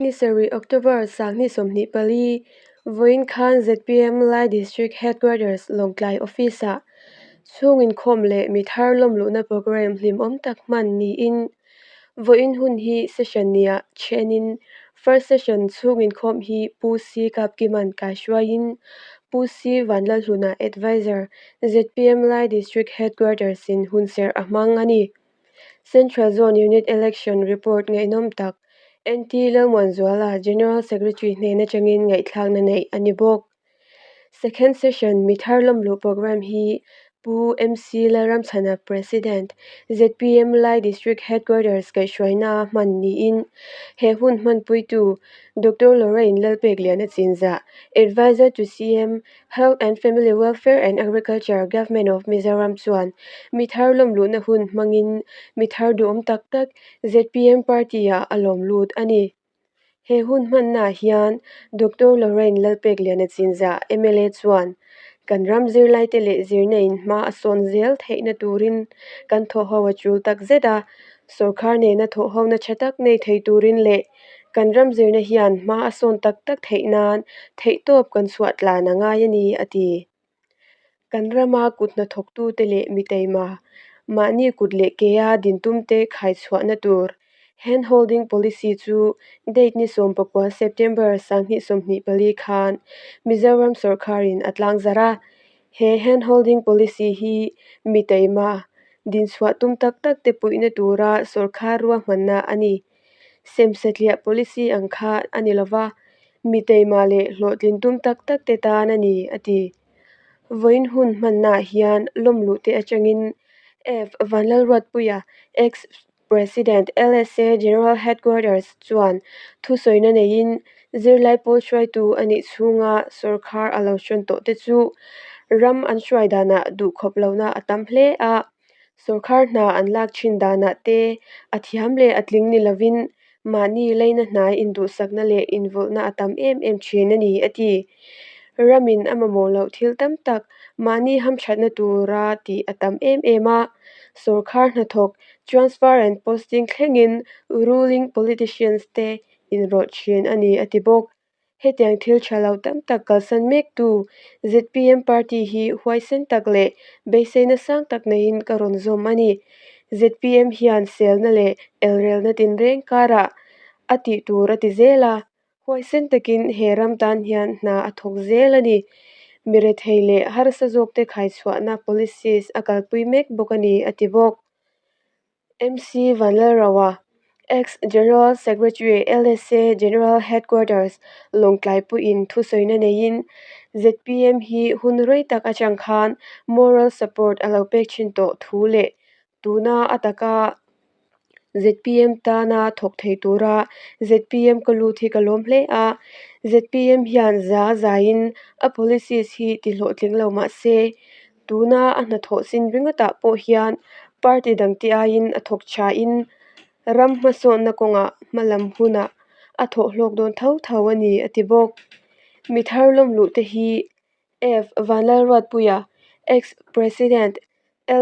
Ni Seri October Sangni Somni Pali Voin Khan ZPM Lai District Headquarters Longklai Office Chungin Khomle Mithar Lomluna Program Hlim Tak Man Ni In Voin Hun Hi Session Nia Chenin First Session Chungin Khom Hi Pusi Kapkiman Kashwain Pusi Vanla Luna Advisor ZPM Lai District Headquarters in Hunser Amangani Central Zone Unit Election Report ngay nom tak NT Lalwan Zuala General Secretary Nena Changin ngay thlang na nei anibok. Second session Mithar Lomlu program hi Pu MC Laram Sana President ZPM Lai District Headquarters kay Shwaina Man Ni In He Hun Man Puitu Dr. Lorraine Lalpegliana Cinza Advisor to CM Health and Family Welfare and Agriculture Government of Mizoram Chuan Mithar Lomlu na hun mangin Mithar duom tak ZPM Party ya alom lut ani He hun man na hian Dr. Lorraine Lalpegliana Cinza MLA Chuan kan ram zir lai tele zir nein ma ason zel theina turin kan tho hawa chul tak zeda sarkar ne na tho haw na chatak nei thei turin le kan ram zir na hian ma ason tak theinan thei top kan suat la na nga yani ati kan rama kut na thok tu tele mitei ma ni kut le ke ya din tum te khai chwa na tur hand holding policy chu date ni som pakwa September sangni somni pali khan Mizoram sarkarin atlang zara he hand holding policy hi mitei din chwa tum tak te puina tura sarkar ruwa manna ani semsetlia policy angkha ani lova mitei le hlotlin tum tak te ta nani ati Voin hun manna hian lomlu te achangin F Vanlal Ratpuya ex President LSA General Headquarters chuan thu soina nein zirlai pol shwai tu ani chunga sarkar alaushon to te chu ram an shwai dana du khoplona atam hle a sarkar na anlak chin dana te athiam le atling ni lovin mani leina hnai indu sakna le involna atam em chin ani ati ramin amamo lo thil tam tak mani ham thatna tura ti atam a sarkar na thok transfer and posting thlengin ruling politicians te in ro chin ani atibok hetiang thil thalo tam tak kalsan mek tu ZPM party hi huaisen takle beiseina sang tak nein karon zom ani ZPM hian sel na le elrel na tin reng kara ati tur ati zela huaisen takin heram tan hian na athok zel ani mire theile har sa jok te khai chwa na policies akal pui mek bokani atibok MC Vanlarawa ex-General Secretary LSA General Headquarters Longklai Pu in thu soina nein ZPM hi hunroi tak achang khan moral support alopek chin to thule tuna ataka ZPM ta na thok thei tura ZPM kalu thi kalom hle a ZPM hian zain a policies hi ti hlo tling lo ma se tuna ana tho sin ringata po hian party dang ti a in athok cha in ram maso na konga malam huna atho hlok don thau ani atibok mithar lom lu te hi F Vanlal Ratpuya ex President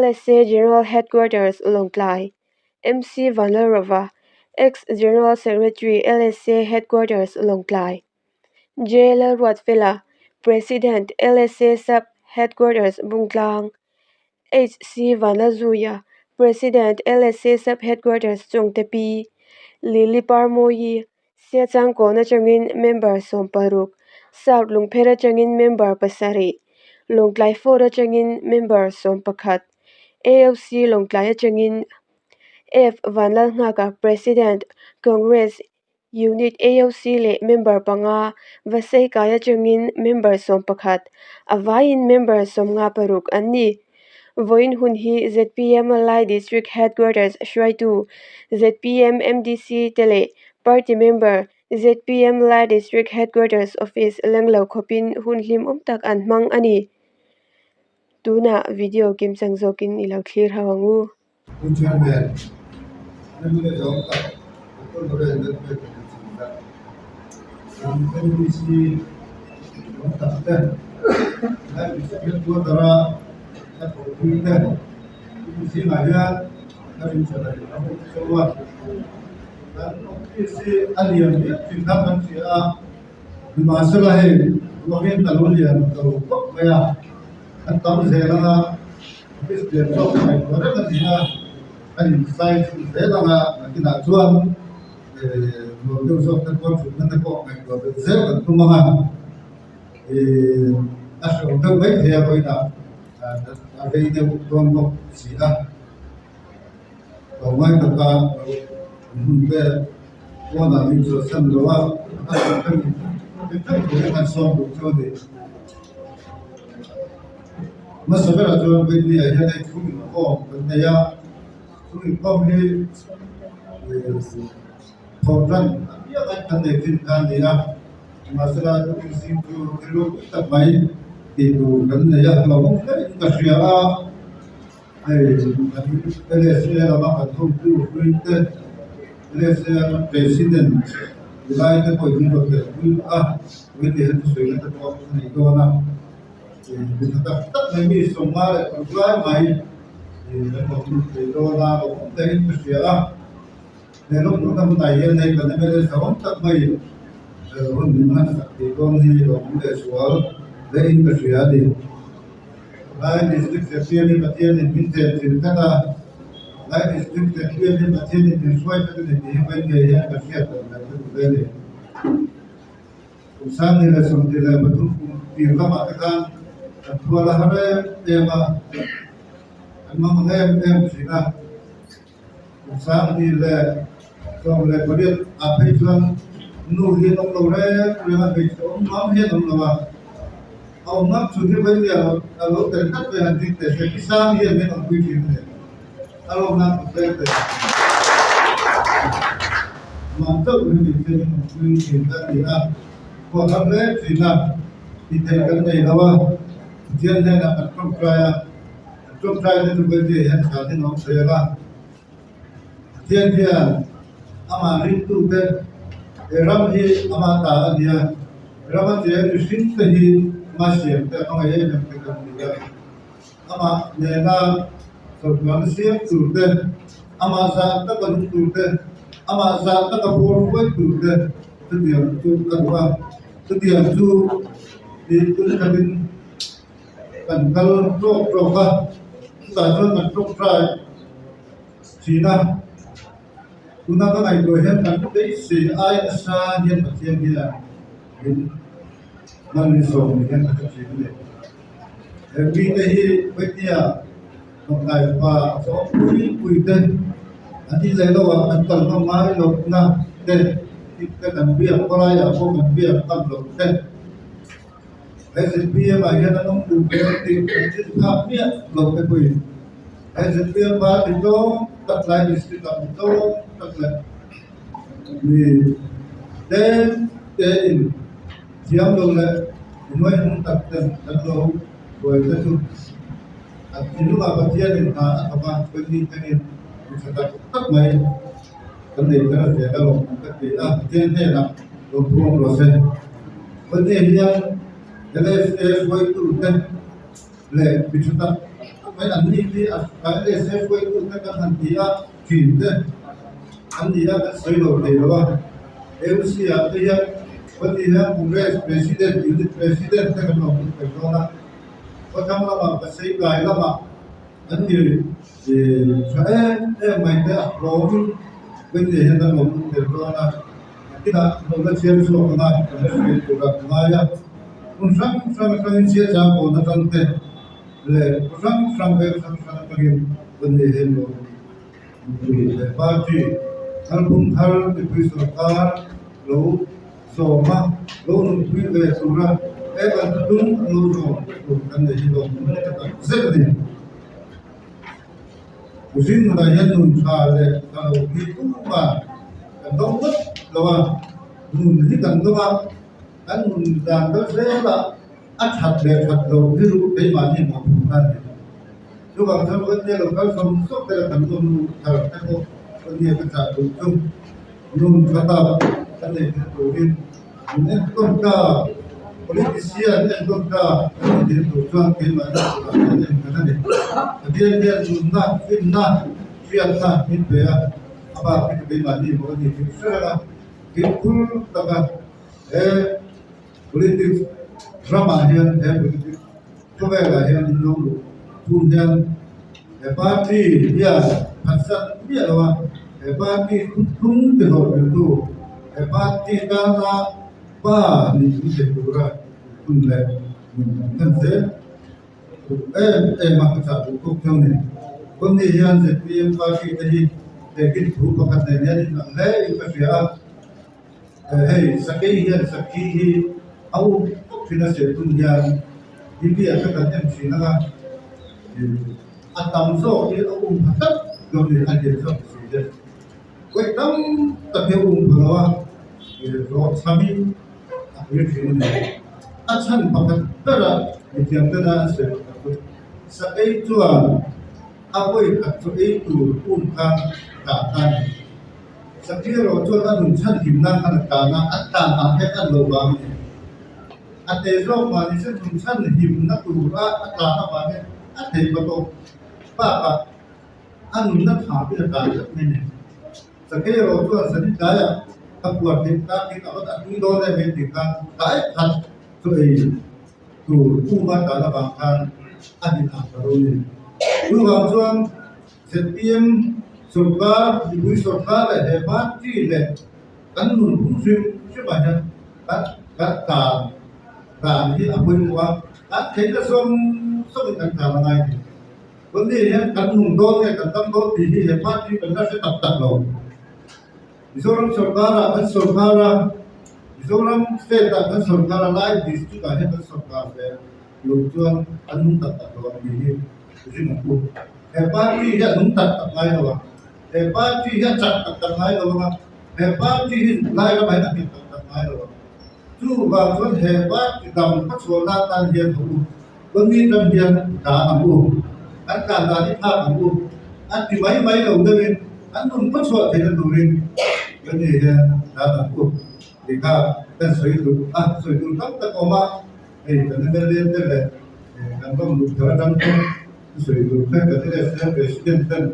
LSA General Headquarters Longklai MC Vanlarava ex General Secretary LSA Headquarters Longklai JL Ratfela President LSA Sub Headquarters Bungtlang HC Vanazuya President LSA Sub Headquarters Chongtepi Lili Parmoyi Siachang Kona Changin Member Somparuk South Lungphera Changin Member Pasari Longklai Fora Changin Member Sompakhat AFC Longklai Changin F Vanlal Ngaka President Congress Unit AOC le Member Panga Vasai Kaya Changin Member Sompakhat Avain Member Somnga Paruk Anni Voin hun hi ZPM Lai District Headquarters Shwaitu ZPM MDC Tele Party Member ZPM Lai District Headquarters Office Langlau Khopin hun hlim tak an mang ani tuna video kim changzokin ilau thlir hawangu isi alien ni kita kan sia masalah he wahin talulian talu kok ya atau zela is dia so mai ora kan dia kan science zela na kita tuan no teu so kan ko nan ko mai ko zela tu manga aso teu mai dia ko ina ada ide don ko sia ko mai ka be wala ni so sam lo wa kan kan so do de masabara jo bedni aja dai thumi ko bandaya thumi ko he thoran ya kan de tin kan dia masala tu sim tu kilo tak mai itu kan ya kalau ka sia ele sia la ma tu tu tu ele sia president ilai te ko ni ko te we te tu soi na ko ni ko na tak mai mi somar kulai mai ko te do la ko te tu sia ne lo nu tam tai yen nei kan ne le sa tak mai hun ni man sa te ko ni lo mu de sual le in ka sia di lai district se ni patien ni min te tin kana lai district se ni patien ni suai ta ni ni bai ne ya ka sia ta na tu le usan ni la som te la batu pi la ma ta kan tua la hare tema amma em sina usan ni le som le bodiet a pe chuan nu hi nong lo re ma pe so mam he nong lo wa au ngap chu ni bai ya a lo te kat pe han dik te se ki sam hi me nong pi ti ne a lo na pe te mam to ni te ni pi ti ta ni na ko tham le sina ti te kan nei lo wa jian ne na trong trai ne tu bai je han sa ni nong se la jian ama rin tu te ram hi ama ta dia ram je rin te hi ma siam te ama ye ne te kan dia ama ne na so kan siam tu te ama sa ta kan tu te ama sa ta ka por ko tu te tu dia tu kan wa tu dia tu di tu ka bin kan kal tro ka ta tu kan tro trai sina kuna ka ai do hen kan te se ai sa hian ka chen dia in man ni so ni kan ka chen dia vi te hi vetia no kai pa so pui te ani le lo an kal no mai lo na te te kan bia ko la ya ko kan bia kan lo te ai se bia ba ya na nong du pe ti ti ka bia lo te pui ai se bia ba ti do tak lai district ka do tak lai ni te in jiam lo le noi hung tak ten tak lo boy te tu at inu ba patia ni ka apa pe ni te ni sa tak mai kan nei ka se ka lo ka ti ten te na lo thuang lo se kan nei dia le se boy tu ten le bi chu ta mai an ni ti a ka le se boy tu te kan han dia kin te an dia ka sai lo te lo ba MC आता है पति है Congress president unit president तक हम लोग पेट्रोना और हम लोग आप सही गाय लगा अन्य शायद मैं तो रोड बंदे हैं तो लोग पेट्रोना kita लोग शेयर सो करना है पूरा बनाया उन सब का इनसे जाओ ना चलते ले सब पे सब करें बंदे हैं लोग पार्टी हर कोई सरकार लोग सोमा लोग उनकी वे सुरा एक अंतुम लोग जो करने ही लोग ज़िंदगी उसी मुरायन उनसाले kalau itu mah dong lawa nun ni kan lawa kan nun dan bersela achat le chat lo hiru pe mani mo kan tu bang tham kan ne lo kan som sok te kan nun thar ta ko ni ka cha tu chung nun kata kan ne tu rin ne kon ka politician ne kon ka ne tu chuan ke ma na ne kan ne dia nun na fin na fiat na hin pe apa kita beli mau di sana itu taka politik drama yang politik coba yang dulu kemudian parti dia pasal dia lah parti tung teror itu parti kata pa ni itu juga tunai kan saya maksa untuk jone kemudian setiap parti tadi lekin tu pakatnya ni ngai ikasya sakhi au fina se dunia ini akan kan sina atam so ni au hatat jone hadir so sida koi tam tapi balawa ro sami akhir sini acan pakat tera yang tera se sakhi tua apa itu kan kan sakiro cho ta dun chan him na kan ta na atta na he kan lo ba me ate zo ma ni se dun chan him na tu ra atta na ba me ate ba to pa an na tha bi ta ya me ne sakiro cho sa ni ta ya ta ku te ta ki ta ta ni do ne me ti ka ta ai phat to e tu ku ma ta na ba kan ani ta ro ni lu ba chuan septiêm surga ibu surga le hebat le kan nun fungsim siapa ya kan ini apa yang buat kita som kan cara lain vấn đề kan nun don kan tam don di hebat kan saya tak loh Mizoram surga Mizoram state kan surga lain di situ kan surga le lucuan kan nun tak loh di sini aku hebat ya nun tak lain loh parti ya cak tak ngai lo ma parti lai ka bai na ki tak ngai lo tu ba chuan parti dam pa chona tan hian thu bani dam hian ka amu an ka da ni pha amu an ti mai lo de min an nun pa chwa the na rin bani ya da na ku di ka kan soi tu tam ta ko ma kan ne le kan bam lu thara dam soi tu ka te president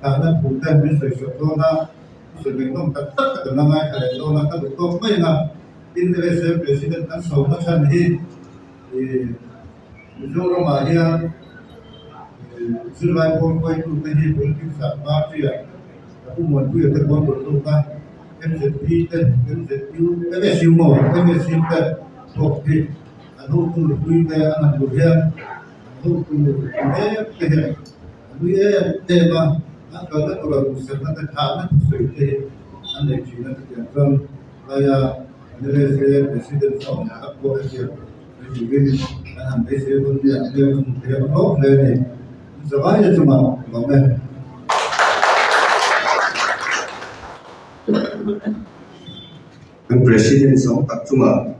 karena bukan bisa sekolah sebelum tetap ketenangan kalau nak betul mana interest presiden kan semua macam ni Mizoram ahia survive for itu tadi politik sama dia aku mau dia terbuat betul kan MZP dan MZU MSU kan oke anu tu lebih anak buah anu tu dia tema kalau kalau misalnya terkena sesuatu anda cina terjangkau saya dari presiden sama aku aja jadi anda saya pun dia apa lagi semuanya cuma komen presiden sama tak cuma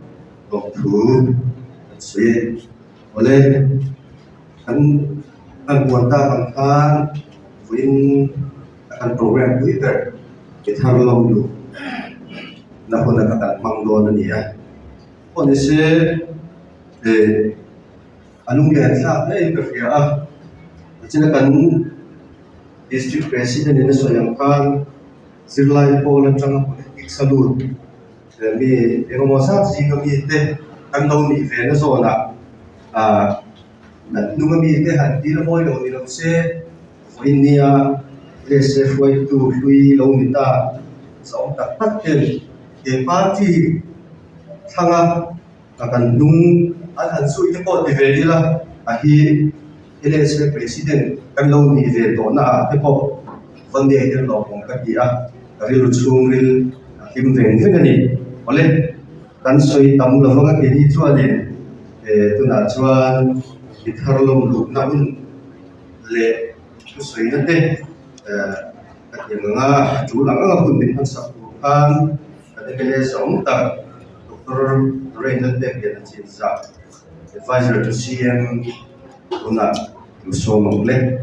waktu saya oleh kan anggota bangsa win akan program Twitter kita belum dulu nak kata mangdo ni ya polisi anung lihat sah kerja macam kan district president ini soalkan sirlai pola jangan politik salut jadi yang masa sih kami itu kan tahu ni fena soalnya nung kami itu hati lemoy lo ni lo se India SF itu hui launita saung tak takken parti sangat akan nung akan sui ko develila ahi LSF presiden kan launi ve dona tepo vande her lo kong ka dia ril chungril him veng ni ole kan sui tamu lawanga ke ni chuanin tuna chuan itharlom lu naun le soi na te at yang mga chulang ang pun din sa kan at kaya sa umta Dr. Raymond Debian sa advisor to CM una so mangle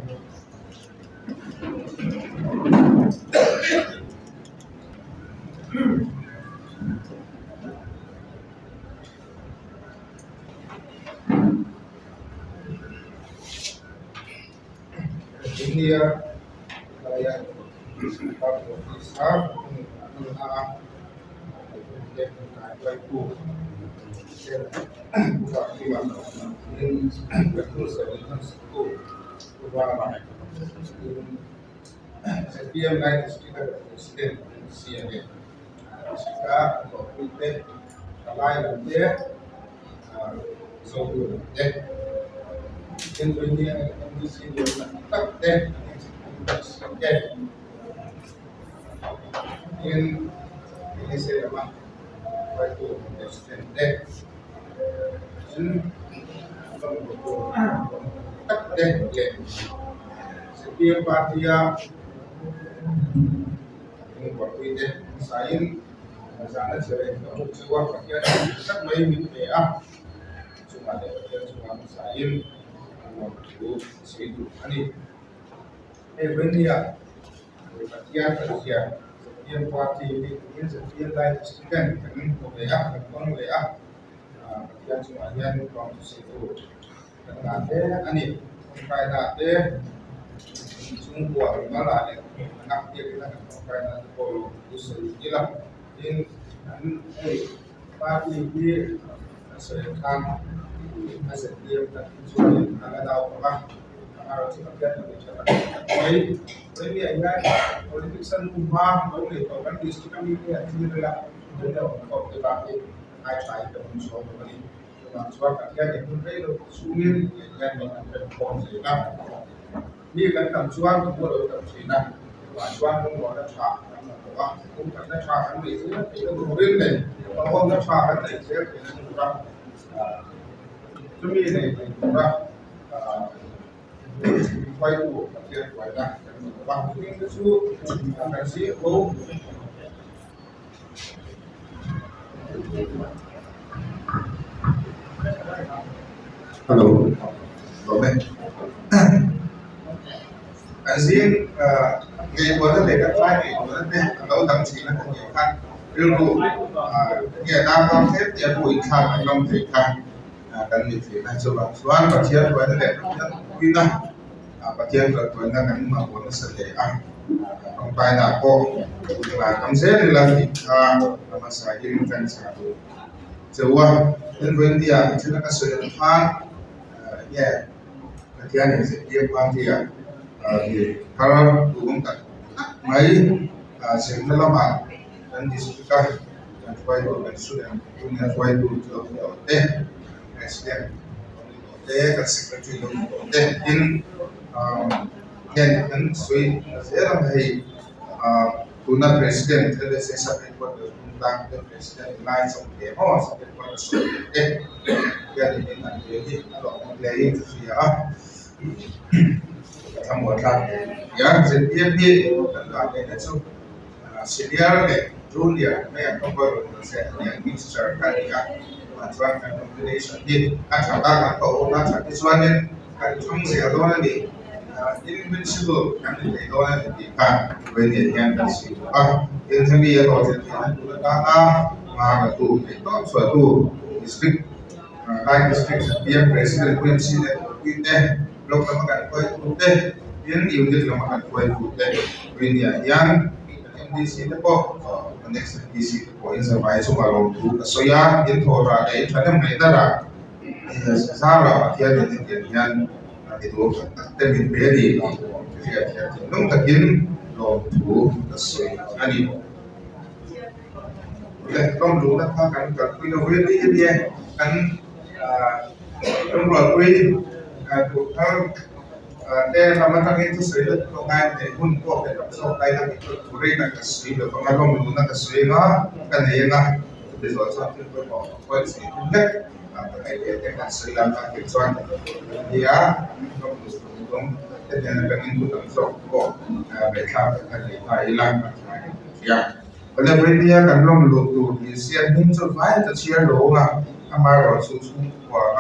India, SPM lain district presiden CNN. Jika kita lain dia so deh Indonesia di sini tak deh deh ini saya memang waktu presiden deh tak deh setiap parti yang waktu itu saya sana sering kamu sebuah bagian tak main gitu ya cuma ada bagian cuma saya waktu itu ini benar ya bagian bagian setiap parti ini setiap lain kan dengan WA bagian cuma yang waktu itu dan ada ini sampai ada semua malah anak dia kita sampai nanti kalau usul hilang in parti di sekarang masih dia tak sudah ada apa harus kita bicara. Baik, ini adalah politik senumpah boleh orang di situ kami ini adalah dalam konteks ai dan musuh kami. Sebab dia yang berbeda sungguh yang berkonteks. Ini kan tamsuan kemudian tamsina, tamsuan kemudian ada cũng phải nó cho hắn bị dưới thì nó cũng biết này còn không nó cho hắn này sẽ thì nó cũng ra cái này thì cũng ra quay của kia quay ra bằng cái số anh đại sĩ bố Hello, rồi anh riêng ngày vừa đến để các trai thì vừa đến đây đâu thậm chí là còn nhiều khăn ví dụ nhà đang con thép nhà bụi khăn anh long thể khăn cần gì thì là cho bạn xoan và chia với nó để quy định và chia rồi với nó gắn mà muốn sẽ để ăn không phải là cô là cắm dễ thì là thì mà xài cái cần xài rồi rồi đến với đi à thì nó có sự phan nhẹ thì anh sẽ chia phan thì kalau cũng tak mấy xem nó làm dan diskusikan dan supaya itu dan sudah punya supaya itu presiden kan sekretari in yang kan sui dalam hari guna presiden itu saya sampai pada tentang presiden lain sampai sampai pada sui jadi nanti kalau mulai itu ya thăm một lần, ya jadi dia tentang itu senior deh, junior, yang kompor yang minister kan ya, macam kan combination dia, katakan kalau orang cakap sesuatu kan cuma sesuatu ni, invincible kan itu orang ni kan, benda yang tersi, yang sendiri ya kalau jadi tu kata, maka tu itu suatu district, lain district dia presiden PMC dia blok makan kue putih, yang unit makan kue putih, ini yang MDC itu kok, next MDC itu kok yang sampai semua lombu, soya yang thora deh, macam mana dah, sahaja dia yang itu termin beri, dia nung takin lombu, soya, ani, lombu nak kan kalau beri dia kan, lombu beri thuộc để làm ăn cái thứ đấy công an để hun có để làm sao đây là cái chủ đề là cái gì được công an không muốn là cái gì nó cái này là bây giờ cho tôi bỏ quay gì nhất cái cái sự làm cái kiểm soát thì không thế nên là cái input làm sao có để làm cái này phải làm ya bây giờ bây giờ cần làm lột tủ thì xem những số máy cho chia lỗ mà rồi số của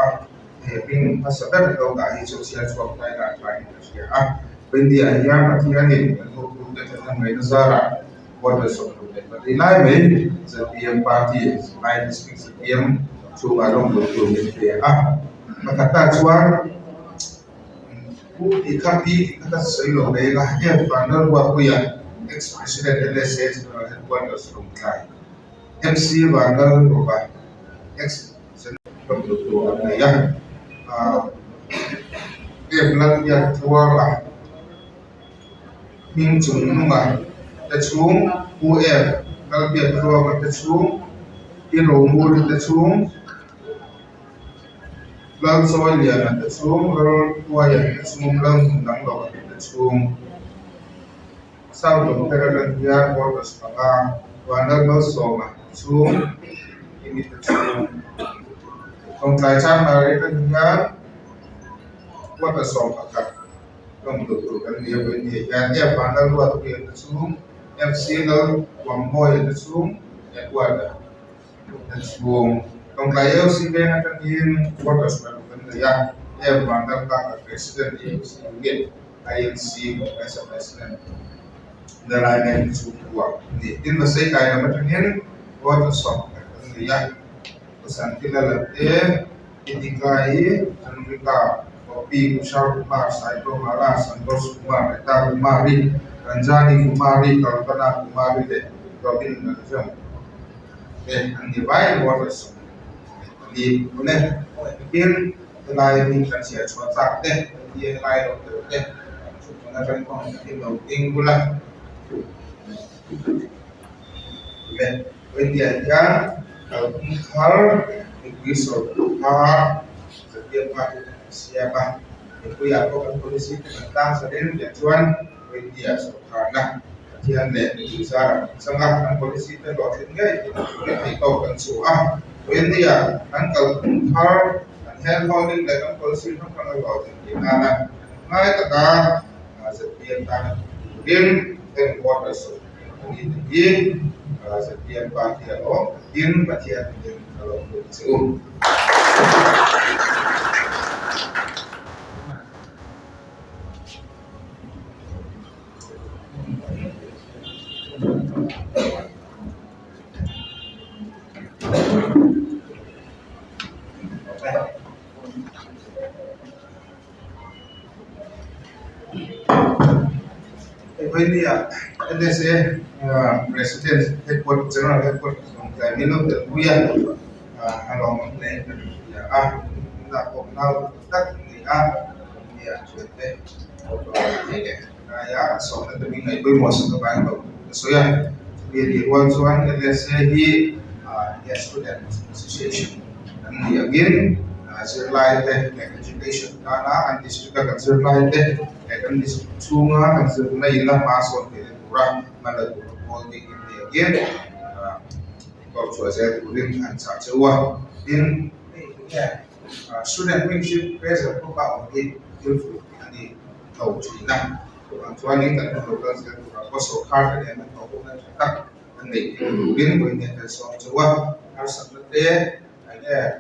ping pasal atau dari sosial swasta dan lain-lain. Pendia yang artinya ni untuk tentang negara buat besok. Tapi lain setiap parti lain setiap cuma orang betul maka tak cuan di kapi kita selalu mereka yang pandang buat kuya ex-president LSA General Headquarters Longkai, MC Vandal Roba, ex-senator Dr. Ayah, Kevlan Ya Tuara, Ming Chung Nunga, the Chung, UF, Galbia Tuara, the Chung, Hero Mood, the Chung, Lang Soya, the Chung, Lord Waya, the Chung, Lang Nanglo, the Chung. Sau đó theo lần kia có được sang và nó có số mà xuống ini xuống không tại sao mà cái lần kia có được số mà cả không được tụกันnhiều bên nhiều cái em phản ứng qua tụ điểm xuống em xin nó quăng môi nó xuống em qua là xuống không tại em xin bên cái nhìn có được số mà cái này em phản ứng qua cái president em xin biết INC as a president Dalayan suku ni in masih kaya macamnya buat sok ya pesan kita latih itikai mereka kopi usar kumar saito mara santos kumar eta kumari ranjani kumari kalpana kumari deh robin macam andi baik buat sok di mana mungkin dalayan ini kan siapa suatu deh dia lain deh cuma kan kau mungkin bulan India hal Inggris setiap siapa itu yang akan polisi tentang sering tujuan India karena kajian besar sangat polisi terlokasinya itu kan soal India kan kalau hal hand holding dalam polisi itu kan lokasinya mana ngai tekan setiap tanah kemudian dan kuasa ini setiap bagian in bagian kalau begitu. India, LSA President Headquarters General Headquarters Longkai Milo terbuya along lane ya nak kenal tak ni ya sudah ya so na demi ngai boy mo sa kabang ba so ya di one LSA di student association and again Sirlai teh education karena antis juga kan sirlai teh kan di sunga kan sirlai ilah masuk ke kurang mana holding ini again kalau saya tulis kan saja in student membership pressure ko pa okay beautiful ani tahu China orang tua ni kan program saya ko so hard dan ko na tak ani din ko ni kan so jawa harus sampai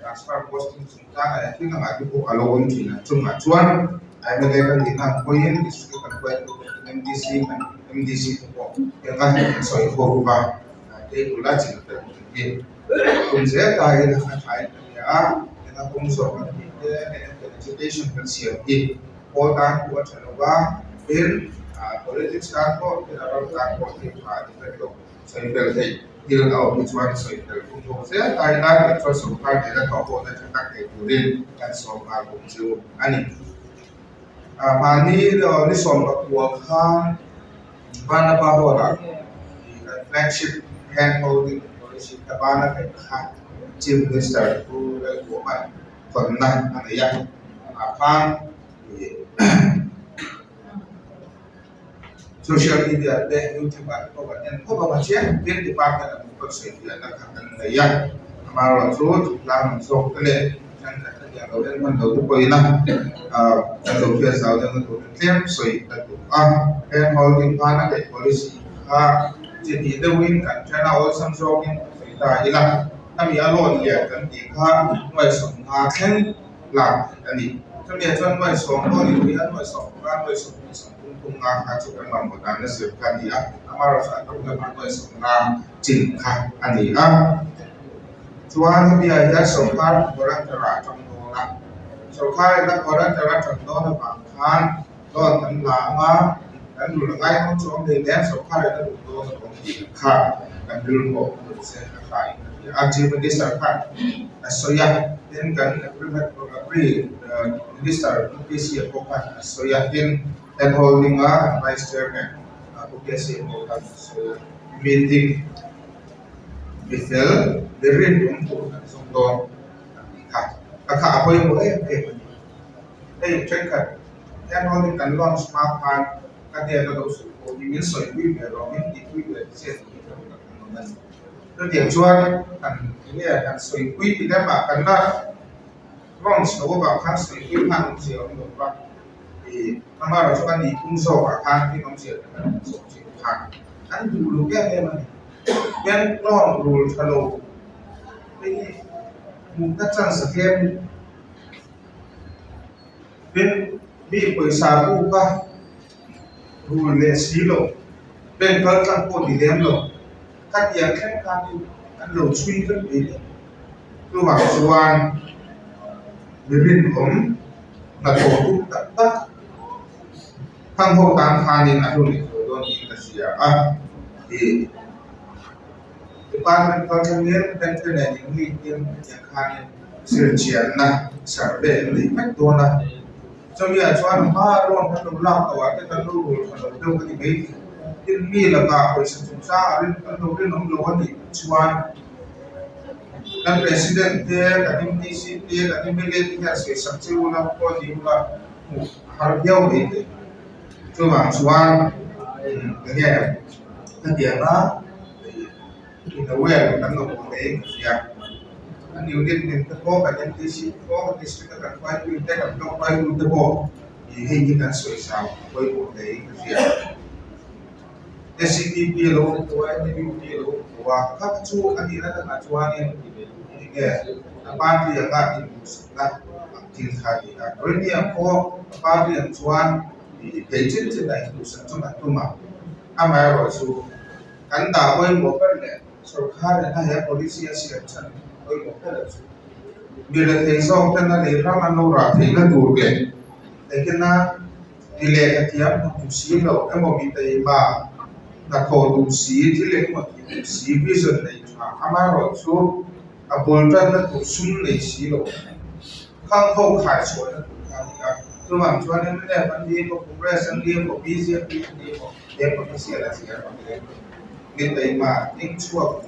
transfer posting sunta kita nggak cukup kalau China cuma cuan ada kan kita koin disuruh kan buat MDC itu yang kan soal korban jadi ulah cerita ini pun saya tahu dengan saya ya dengan pengusaha education kan siap ini kota buat coba politik sekarang kita harus takut itu saya belajar Dia tahu tujuan saya untuk saya Thailand itu suka dia tahu nak cakap kemudian dan soal kunci ani. Mani ni soal kuahan mana bahawa flagship hand holding policy tabana kah chief minister tu kuahan pernah ada yang apa social media deh YouTube atau macam dia dipakai dalam proses dia nak akan daya malah terus dalam sok kele dan yang orang mendapat poinnya untuk biasa orang itu klaim soi itu and holding mana ke polisi jadi dewin kan channel all some jogging kita hilang kami alon ya kan kita mulai semua kan lah jadi kami akan mulai semua ini mulai semua kunga kacukan mampuan nasibkan dia amar satu dengan semua cinta ania tuan biaya sokar orang teracung dola sokar itu orang teracung dola bangkan dola lama อันดูละง่ายต้องชมเลยแล้วสภาพแล้วดูตัวของที่ค่าอันดูของเส้นขายอาชีพนี้สักพักส่วนใหญ่เรื่องการบริหารมิสเตอร์พีซีพวกนั้นส่วนใหญ่เป็นholding vice chairman PPCพวกนั้นส่วน meeting befell dari untuk sungguh ikat kakak apa yang boleh cekkan yang holding kan launch smart card kan dia ada usul ini soal ini berorang itu set itu dia jual kan ini kan soal ini tidak karena launch kalau bahkan soal ini kan siapa yang buat di kamar jual di unsur bahkan di unsur kan kan dulu kan memang yang non rule kalau ini mungkin sekian ben bi पैसा buka rule le silo ben kalau pun di dalam lo kan yang kan lo cuy kan ini lu maksuan berin na to tak kang ho tang khanin adu ni don in kasia di department personnel dan training yang khanin sirchian na sarbe ni mek dona Jomia cuan maron kan ulang awak kan dulu kalau tu kan ini ini laga apa sesuatu arin kan dulu nom ni cuan dan presiden dia kan DC dia kan milih dia sesuatu ulang ko di ulang harga ini cuma cuan dia dia na kita aware kan nom ni ya and unit in the book and NTC for district and five will take up no five with the book. He can switch out for the SCTP low to NDP low or cut to and the other Natuanian. Yes, a party a got in that until Hadi. Already a four party and one the patent to Santumatuma. Am I also? And that way more so hard and I have police selection. Bila teisau kena lera manora teina durge, lekena dile ketiam musi lo, emo kita iba na kau musi dile musi vision le, amaro so abolta na kusun le silo, kang kau khai so na kaya, tu mam cuan ni mana pandi ko kongres ni ko BCP ni ko, dia ko siapa kita iba ing cuak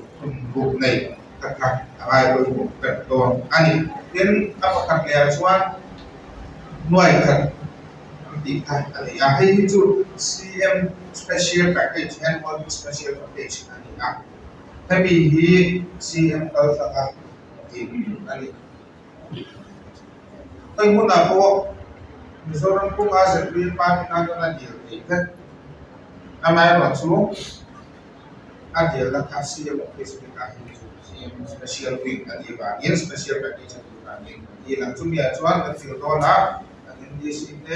buk nei. Kakak, apa itu betul? Ani, dan apakah dia cuan nuaikan dikat? Ani, apa itu CM special package and what special package? Ani, tapi ini CM kalau tak ani, kalau mau nak misalnya pun asal beli pakai nak dia, kan? Amai maksud, ada lah kasih yang spesifikasi. Special week tadi bang, ini special package tadi bang. Ini langsung dia jual ke filter lah, dan di sini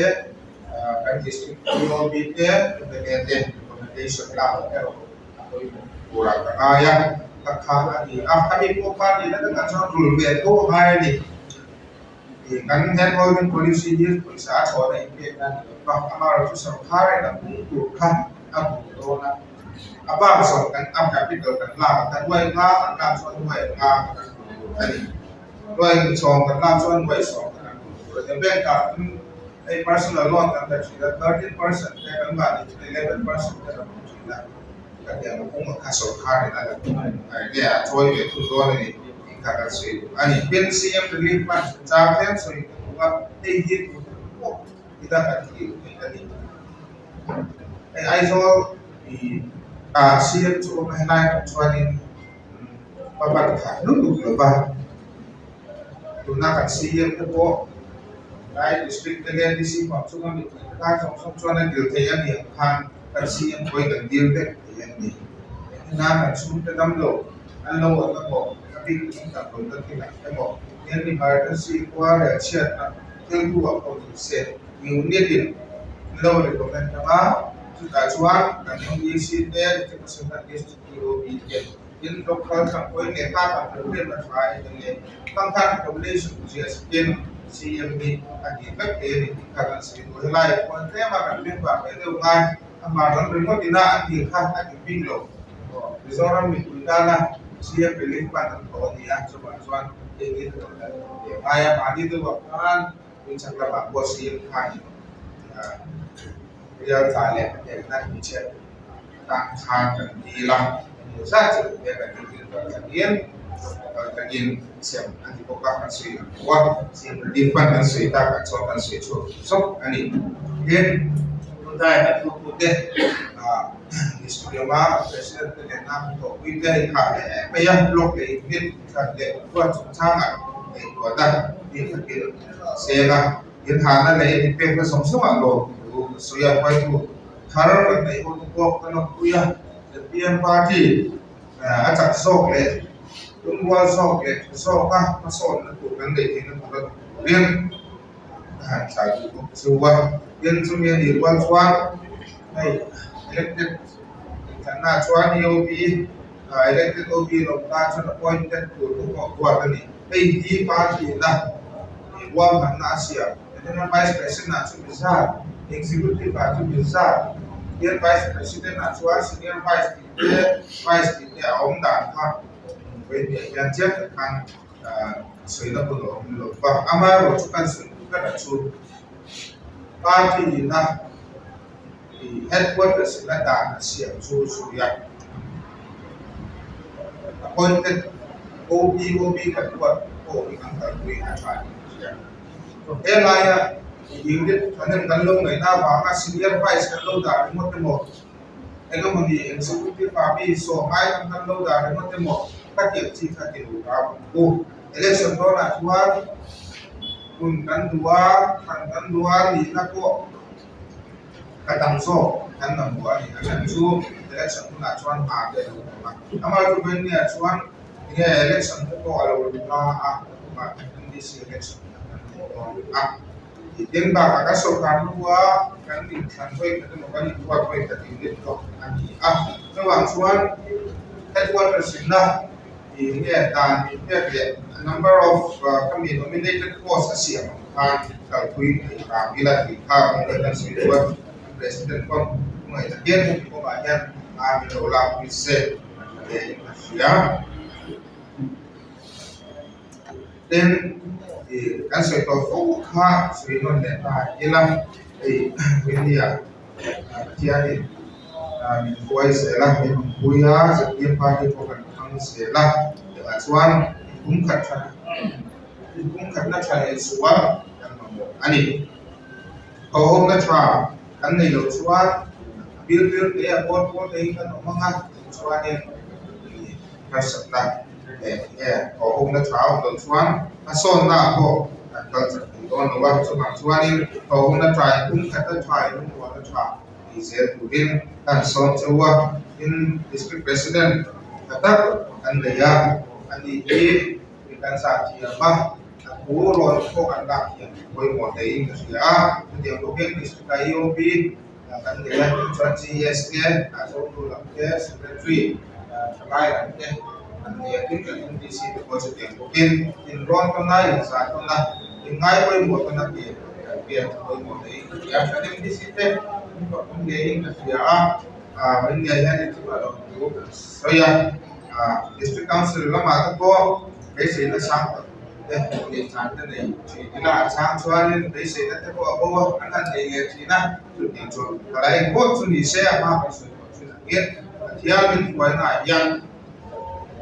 package itu lebih ke recommendation lah, kalau kurang ayah kakak ni, kami bukan ini dengan cara rule betul hari ni. Kan handling polisi dia polisi ada ini kan, bah amar itu sekarang dah bukan apa tu nak. Apa maksudkan apa capital kan lah kan dua lah kan soal dua lah tadi dua soal kan lah soal dua soal kan jadi bank personal loan kan tadi 13% kan lah 11% kan kan dia mau kasih card ada dia coy itu doang ini kan sih ani pensi yang relief fund charge so itu juga hit kita kan tadi I saw siap cukup mengenai cuanin bapak dulu lepas gunakan siap itu baik distrik dengan di sini cuma kita cuanin detailnya yang kan siap boleh dan detail yang ini nama cuma dalam lo atau tapi kita perlu kita tengok yang di emergency kuara chat itu apa set unit lo rekomend apa sudah cuan dan yang diisi dia itu peserta distribusi biaya. Ini lokal sampai neta terlebih berfai dengan tentang population usia sekian CMB akibat dari karena segitu helai. Konten makan lembah itu ngai mà trong cái một ina anh thì khác anh pin rồi ví dụ là mình cũng đã là chia về liên quan đến có thì anh cho bạn soạn để ai mà đi từ vào anh mình chắc là bạn có chia hai bây giờ trả lại để là mình chia tạm hàng cần đi làm ra chữ để là cái yên xem anh thì có các bạn suy qua xem liên quan đến suy ta các cho bạn suy cho sốc anh đi yên đây là thuộc một cái istimewa mà Presiden Việt Nam tổ quy đề khả lẽ bây giờ lục để viên khả lẽ của chúng ta là để của ta đi thực hiện xe là hiện hà là lấy đi về sống sống ở đồ số ya quay tu khá là cái ô tô nó quy à viên party chắc số lệ đúng qua số lệ số các nó số nó thuộc vấn đề thì nó thuộc viên sai cũng số qua viên số viên đi quan soát này elected karena cuan EOB elected OB lokal cuan appointed to kuat ni di party lah wang mana Asia dengan vice president tu besar executive tu besar dia vice president cuan senior vice dia ông dan kan với yang dia kan sui nak pun lupa amar rotukan sui kan tu party lah headquarters là đảng Asia Suria appointed OB kan buat OB kan terpilih acara thế là những cái thằng cần lâu người ta vào các senior vice cần lâu đã đến một anh có một gì executive VP số hai cần lâu đã đến một các điểm chi các điểm cao election đó là chúa cùng cần dua thì các bộ kadang so kan buat ni akan su election tu nak cuan ada amal tu benda cuan ini election tu kalau ma kondisi election din ba ka so kan dua kan di sampai kita mau dua poin tadi ni tu memang cuan headquarters lah ini dan ini number of kami nominated posts Asia kan kalau bila kita mengadakan sebuah Presiden pun mengatakan pembagian ambil ulang bisa ya dan kan saya tahu kah saya non data ialah India jadi kuai selah punya setiap pagi program selah dengan suan bungkat nak cari suan yang mau ani kalau nak cari kan này lột xóa bill để có thấy cái nó mang xóa nên phải sắp đặt để có hôm nó tháo lột xóa nó son na có cần phải có nó vào cho bạn xóa nên có hôm nó try cũng phải nó try cũng có nó try thì sẽ phụ đến anh son cho qua in district president kata anh này anh đi thì kan sa chi ba cũ rồi có cảm giác với một cái điều đầu tiên thì cái IOB kan dia instansi ESG atau lembaga secretary lain kan dia kan di situ positif mungkin inron tanah saat tanah ingai boleh buat tanah dia biar boleh buat ya kan di situ pun dia ini dia benda yang itu baru saya district council lama tu biasanya sangat để chán cái này chỉ là sáng xóa lên đấy sẽ là cái bộ anh ăn này chỉ là được tiền chuột ở đây có chuyện gì xe mà phải sửa chuyện biết thì mình quay lại yan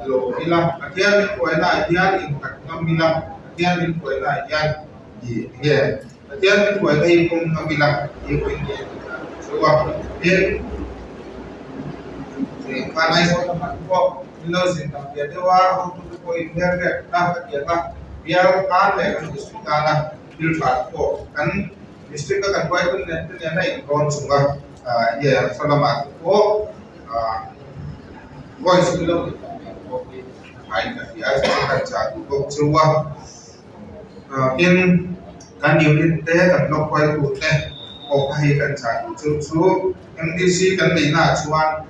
rồi đi làm thì mình quay lại yan in các năm mình làm thì mình quay lại yan gì vậy thì mình quay đây cũng năm mình làm thì quên gì rồi thì cái này có làm có lo gì làm việc đó không có internet đang cái gì đó biar kan lekan district kana filtrat ko kan district ka kan pun net na ikon sunga ya salamat ko voice below ai ka dia kan cha ko chuwa in kan unit te kan lok kwai ku te ko kai kan cha chu MDC kan nei na chuan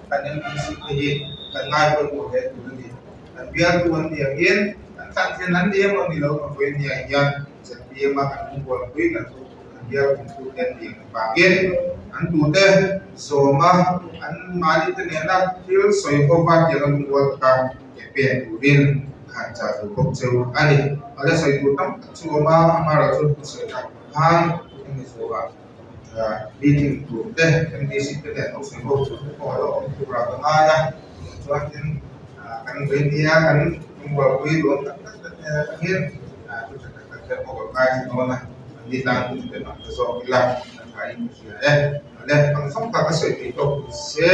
kan MDC ke kan ngai ko he tu ni kan biar tuan dia again kan thiên hắn đi mà đi đâu mà quên nhà nhân sẽ đi mà cần buồn quý cần dia untuk dan yang bagian antu teh soma an mali teh nena til soikopat yang buat kan kepen turin hanca tu kopceu ani ada soikotam soma amara tu soikotam han ini soa meeting tu teh kan di situ teh tu soikop kalau tu berapa ya soalnya kan dia kan membuat video akhir pagkakailan hindi lang din ang so ilang kain siya ale ang sampa kasi dito si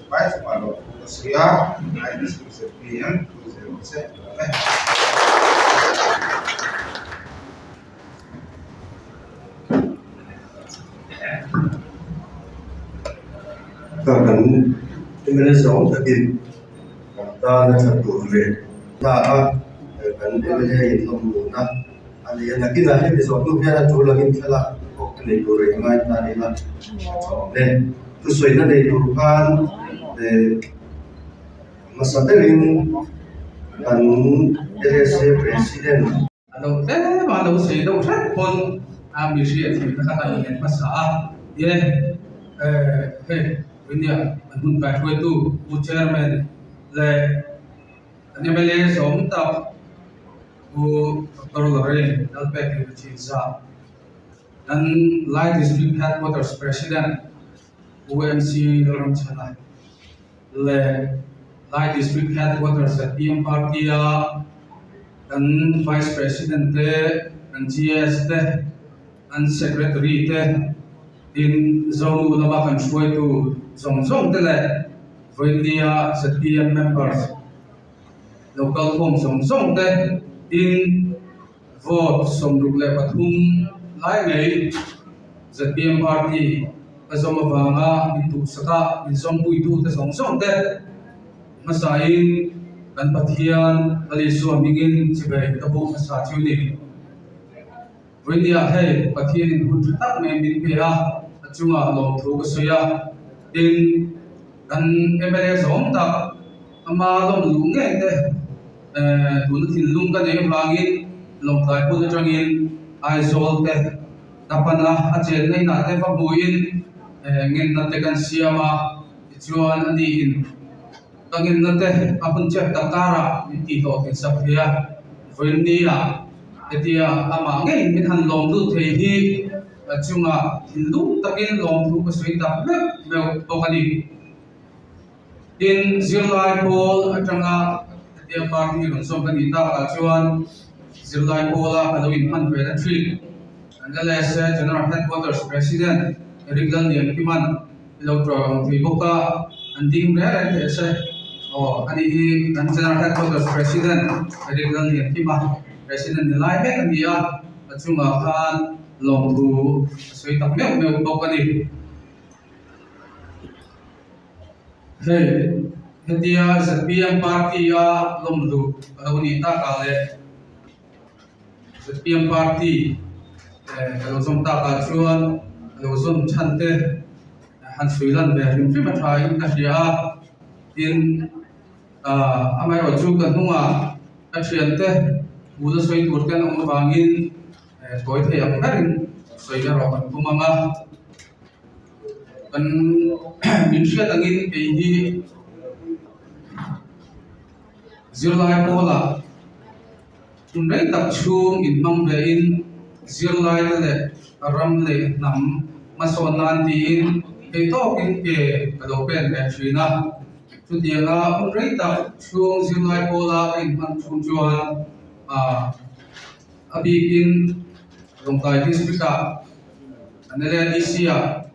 bay sa malo siya ay diskusyon sa Kan ini soal tadi ta na sa tuwe ta kan ini yang na ali na kina episode tu dia tu lagi salah kok ni tu rengai tadi lah dan tu soalnya dari tuhan masa terin dan LSA presiden đâu thế mà đâu xí đâu rất con bị xí thì nó khá là nhiều mà xã ye bây giờ mình muốn bài thuê tu chairman là anh em lấy sống tập của Torolore Dalpek di Cinza dan Lai District Headquarters President UMC dalam sana le Lai District Headquarters PM Party dan Vice President dan GS dan Secretary in zone ulama kan suai tu zong le India ZPM members local home zong in vote som rukle pathum lai ngai ZPM party azom awanga mintu saka in zong pui tu te zong te masain kan pathian ali so mingin chibai tabu masa chuni India hai pathian in hun tak me min pe achunga lo thu ka soya in kan MLA zong ta ama lom lu nge te tun thin lung ka nei wangin long thai pun atangin aizol te tapana achen nei na te fa buin ngin na te kan siama chuan ani in kangin na te apun chep takara ti to tin saphia voinia etia ama ngei min han lom du thei hi chunga thin lung takin lom thu ka soi ta me bokani in zirlai pol atanga dia party long som kan ita ka chuan zirlai pola halloween han ve na trip nonetheless general headquarters president Riglan Lian Kiman electoral boka anding re re se ani hi general headquarters president Riglan Lian Kiman president nilai he kan dia achunga khan long thu soi tak me boka ni India ZPM party lomdu unita kale ZPM party kalau somta ka chuan kalau som chante han suilan be rim tri mathai ka sia in amai ro chu kan hunga a thiante ula soi tur kan ong bangin toy the am karin soi na ro kan tumanga kan min sia tangin pe hi zirlai pola tunai tak chung in mang be in zirlai le ram le nam masonan din ke to kin ke kalopen be trina tutianga tunai tak chung zirlai pola in mang chung chuan abi in longkai district anele disia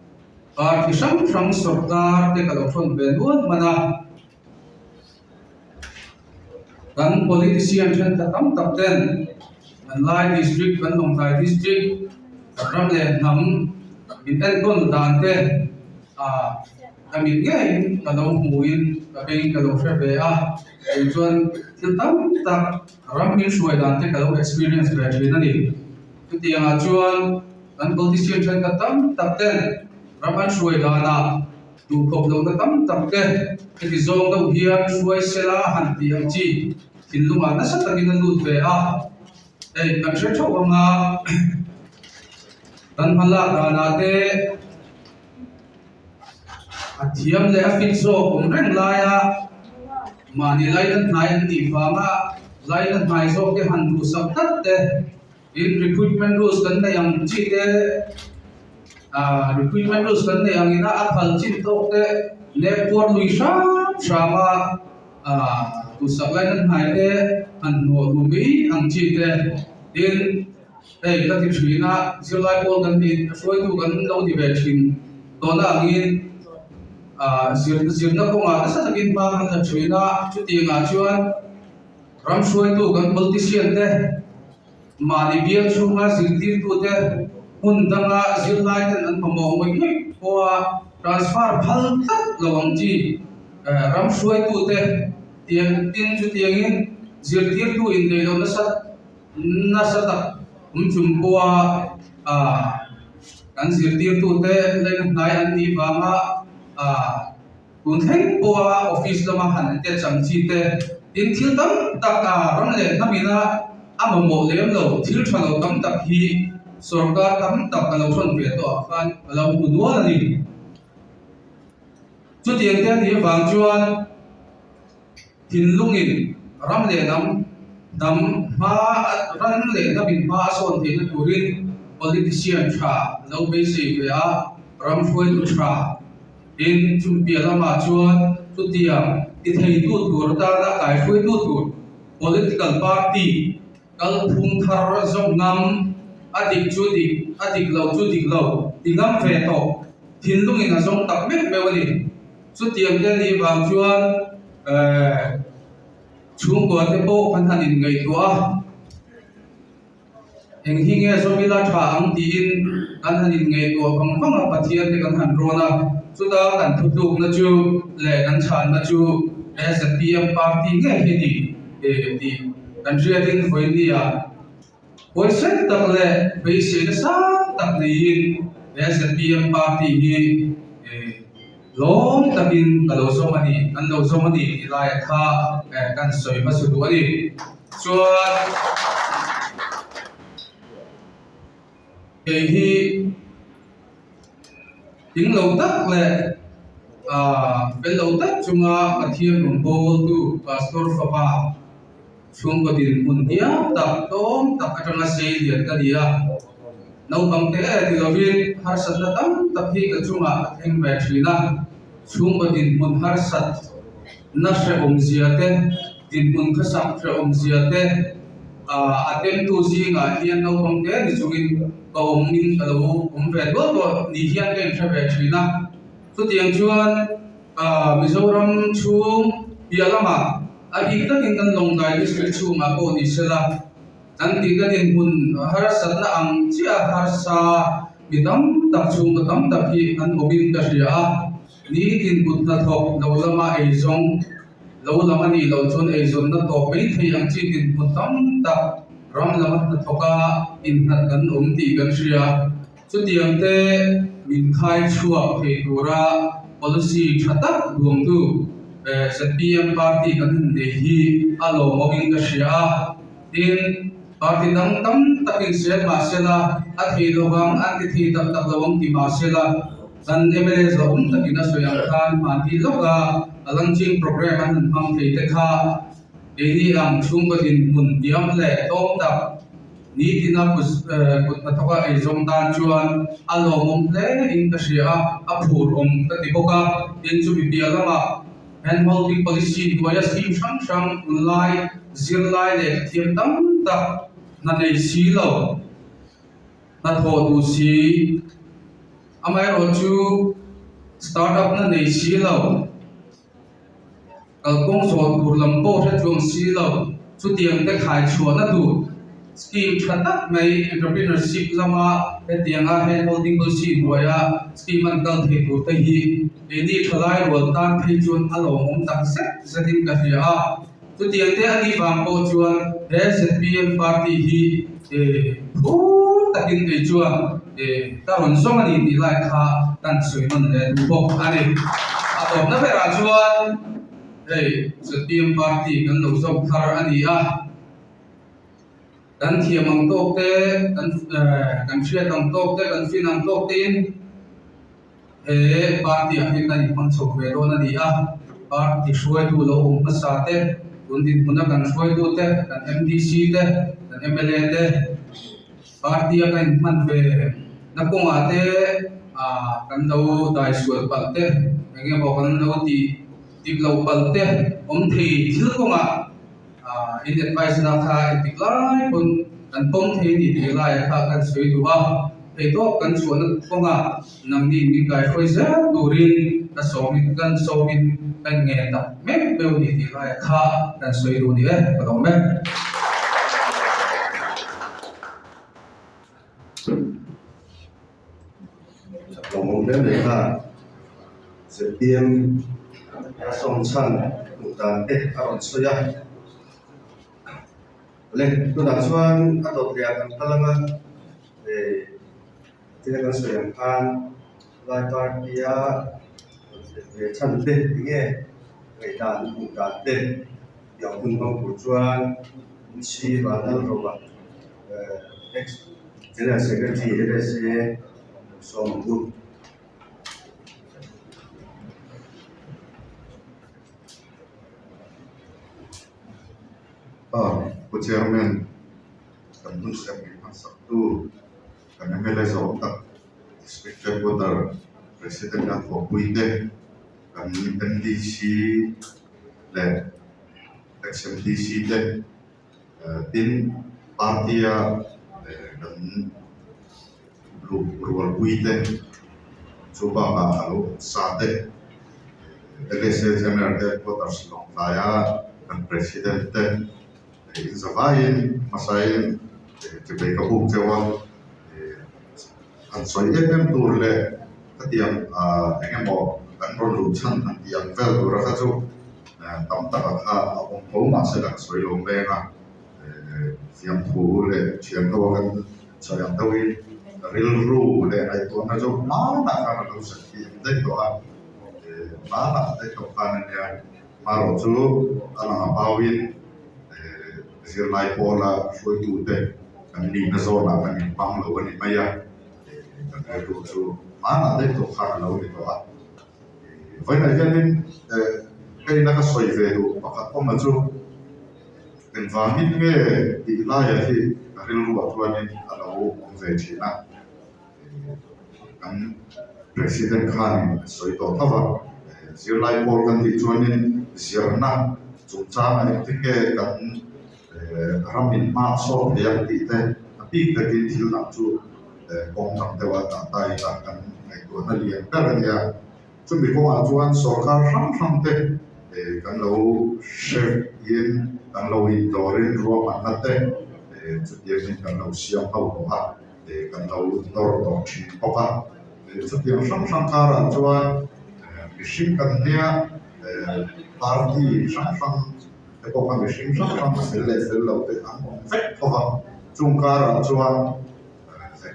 par kisam sarkar te kalofon be luan mana dan politician chen tam ten dan Lai district dan Longkai district ramle nam in elgon dante kami ngai kalau muin kami kalau shebe chuan tam tak ramin suai dante kalau experience graduate ni tiang chuan dan politician chen tam ten raman suai dana tu khop lo tam te ki zong do hian suai sela han tiang chi tinlunga na sa tagin na lut ve kan sure tho nga kan hala dana te athiam le afik so kum reng laya mani lai nan nai an ti fama lai nan nai so ke han du sak tat te in recruitment rules kan na yang chi te recruitment rules kan ne angina aphal chin to te ne por lui shama tu sablai nan hai te an no lumi ang chi te in ei ka ti thina zilai pol kan ti soi tu kan lo di ve thin to na angin zirna ko nga sa takin pa kan ta thina chu ti nga chuan ram soi tu kan politician te mani bial chu nga zirtir tu te hun danga zilai ten an pamo mai nei ko transfer phal tak lawang chi ram soi tu te tiang tin chu tiangin zirtir tu in de lo na sat tak chum ko kan zirtir tu te len nai an ti ba ma kun theng ko office lama han te chang chi te in thil tam tak ram le namina amamo lem lo thil thalo tam tak hi सरकार तम तक कलो सन पे तो अफान कलो उदवा नहीं जो तियंते दिए बांगचुआन हिंदुंगिन रम ले नम मा रन ले न बिन मा सोन थे न तुरिन पॉलिटिशियन छा लो बेसी पे रम फोय तु छा इन चुम पियला मा चुआन जो तियं इथै तु तुर ता ला काय फोय तु तुर पॉलिटिकल पार्टी कल फुंग थर जम नम adik lau tingam ve to thindung in azong tak mek bewali chu tiam te ni wang chuan chung ko te po kan hanin ngai to eng hi nge so mila tha ang ti in kan hanin ngai to phang phang pathian te kan han rona chu da kan thutuk na chu le kan chan na chu SPM party nge hi ti kan riadin foi ni Ôi xét tập lệ bây giờ nó sáng tập này SPM party hi long tập in cả lâu số mani ăn lâu số mani lại tha căn soi mà sửa đuổi đi cho cái hi tiếng lâu tắc lệ bên lâu tắc chúng ta mà thiên đồng bồ tu pastor Papa chung có tin mun dia tập tom tập cái trong xây liền cái dia nấu bằng thế thì lo viên har sat na tam tập hi cái chung anh về thina chung có tin mun har sat na sẽ ziate tin mun khá sat sẽ ziate atem tu gì ngài hiền nấu bằng thế thì chung in cầu min cái lo về đó to ni hiền cái sẽ về thina số tiền chuan Mizoram chung bia lama Abi kita tinggal longgai di sekitar rumah ko di sela. Nanti kita tinggal har satna ang cia har sa mitam tak chung mitam tak hi an obin kasya. Ni tinggal na thok lama ezong lama ni chon ezong na thok mai thei ang chi tinggal tam tak ram lama na thoka in hat kan ti kasya. Chu tiang te min khai chua phei tura policy thatak duang tu SPM party kan ne hi alo mongin ka sia tin party dang tam takin se ma sela a thi lowang an thi tak tak lowang ti ma sela san MLA zom takin a soyang khan ma ti loga alangching program an hang thei te kha ni ang chung ko din mun diam le tom tak ni tina put na thoka ai zom dan chuan alo mom le in ka sia a phur ta ti boka tin chu bi lama handholding policy duaya scheme sang lai zir lai le thiam tam tak na nei si lo na tho tu si amai ro chu startup na nei si lo kal kong so tur lam po tha chuang si lo chu tiang te khai chhuan na tu scheme thatak mai entrepreneurship lama he tianga handholding policy duaya scheme an kal the tur te hi ini thalai rol tan thei chuan alom tak set zatin ka hria chu tiang te ani wang po chuan SPM party hi takin te chuan ta ron song ani ni lai kha tan soi man le du bok ani atom na vera chuan SPM party kan lo zom thar ani kan thiam ang tok te kan hriat ang tok te kan fin ang tok te in party a hin kan phang chho ve ron ani a party hruai tu lo masa te undin puna kan hruai tu te kan MDC te kan MLA te party a kan man ve na konga te kan do dai sual pal te nge bo kan do ti lo pal te thei thil konga in advice na kha tiklai pun kan pom thei ni ti lai kha kan soi tu ba thei to kan chuan konga nang ni ni kai khoi za turin ka somin kan somin kan nge ta me pe ni ti lai kha kan soi tu ni ka dong me Lòng mong đến để là sẽ tiêm song chăn một đàn tết ở soi ya lên tôi đã xuân các tổ chức ăn phalanga để chúng ta soi ăn pan lai partia để chăn tết nghe người đàn một đàn tết yang pun mau tujuan misi badal roba next jadi secretary ada saya sombu Cô chairman kan tu siap di Sabtu kan MLA Sabtu district headquarter president dan Fokuite kan NDC le XMDC de tin partia dan rural kuite coba kalau sate LSS MLA headquarter Silong Raya dan president Zavain, Masain, Tibet Kabuk Jawa, Ansoi Tur le, Katiang Engemo, Kanron Luchan, Yang Vel Durakajo, Tam Taka, Poma Sedang Soi Lombenga, Siam Tu le, Chiang Tawakan, Sayang Tawi, Ril Ru le, Aituan Ajo, Mana Kana Lusak, Dekoa, Mana Dekokan yang Maroju, Alang Apawin, Zir lai pola soi tu te kan ni na zona kan ni pang lo ni maya kan ai tu chu mana de to khar lo ni to a vai na janin kai na ka soi ve du pakat ko ma chu environment nge di la ya hi ril ru wa tuan ni alo ong ve chi na kan president khan soi to thawa zir lai pol kan ti chuan ni zir na chu cha ma ti ke kan ramin ma so yang ti te api ka ki thil na chu kong tam te wa ta tai ta kan ngai to na lian per ya chu mi ko a chuan sarkar ram te kan lo chef yin kan lo in dorin ro ma na te chu ye ni kan lo siam pau ko ha kan lo dor to chi ko pa chu ye ram ka ra chuan mishim kan nia party ram cái bộ phận sinh rất trong sự lệ sự lậu từ tháng một phép không chung ca là chuan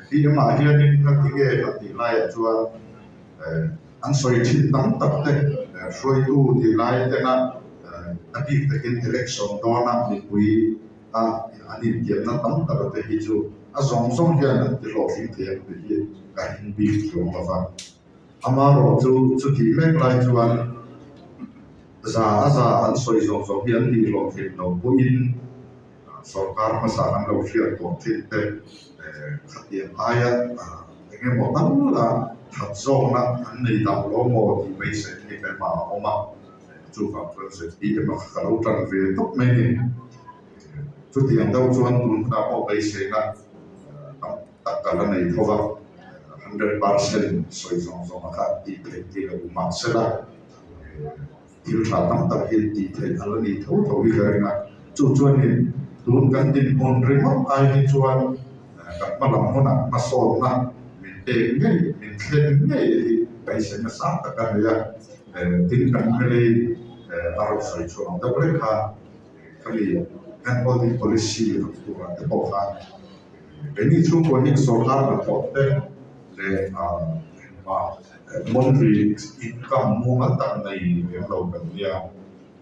khi mà hiện nay các cái nghề và tỷ lệ chuan anh soi chín tấm tập thế soi tu tỷ lệ thế nào anh đi cái election đó là bị quý anh đi kiếm nó tấm tập thế thì chú giống giống như là cái lộ trình tiền thì cái hình bị trong mà vào amaro chú tỷ lệ lại chuan za an soi zong zong hian ni lo thil no buin sarkar masa an lo hriat to thil te khatiam aya nge mo tan la that zong na an nei dam lo mo ti mai se ni pe ma oma chu fa project ti ma khalo tan ve tok mai ni chu ti ang dau chuan tun na mo bai se na tak ka la nei thowa 100% soi zong zong ka ti ti lo ma se la il tra tam tak hil ti thei alani tho tho hi ga chu chuan ni tun kan tin on remote ai ni chuan kan ma lam hona ma sol na min te ngai min thlen ngai hi bai se na sa ta ka ya tin kan mele aro sai chuan da bre kha khali kan policy tu ra te po kha ni chu ko ni so har na to te le monthly income mua ngắt tận này việc đầu cần nhà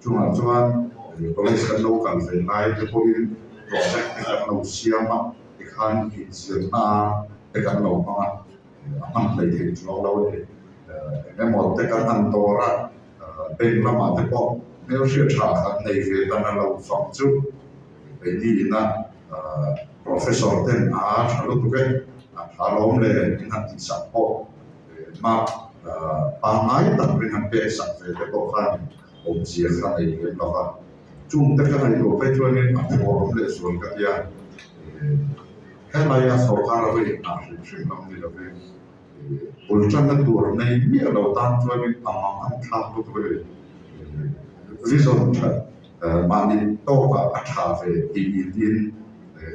chung là chuan police kan lo kan fe lai te po in project cái kan lo siama cái kan ki siama cái kan lo ma aman lấy thì lo lo de cái một cái kan an tora bên là mà cái bộ nếu sự trả khăn này về ta là lo phòng chú về đi na professor ten trả lúc cái trả lom le những hạt thị sản bộ mà bằng ai đặt bên hàng bè sản về cái bộ khăn ông chia khăn này cái đó chung tất cả những đồ phải cho nên ăn phô lom le xuống cái gì cái này là sau khi rồi sự làm gì đó về bồi chân cái tour này nhiều đầu tan cho nên ăn khá tốt về ví dụ mà đi to và thà về tiền tiền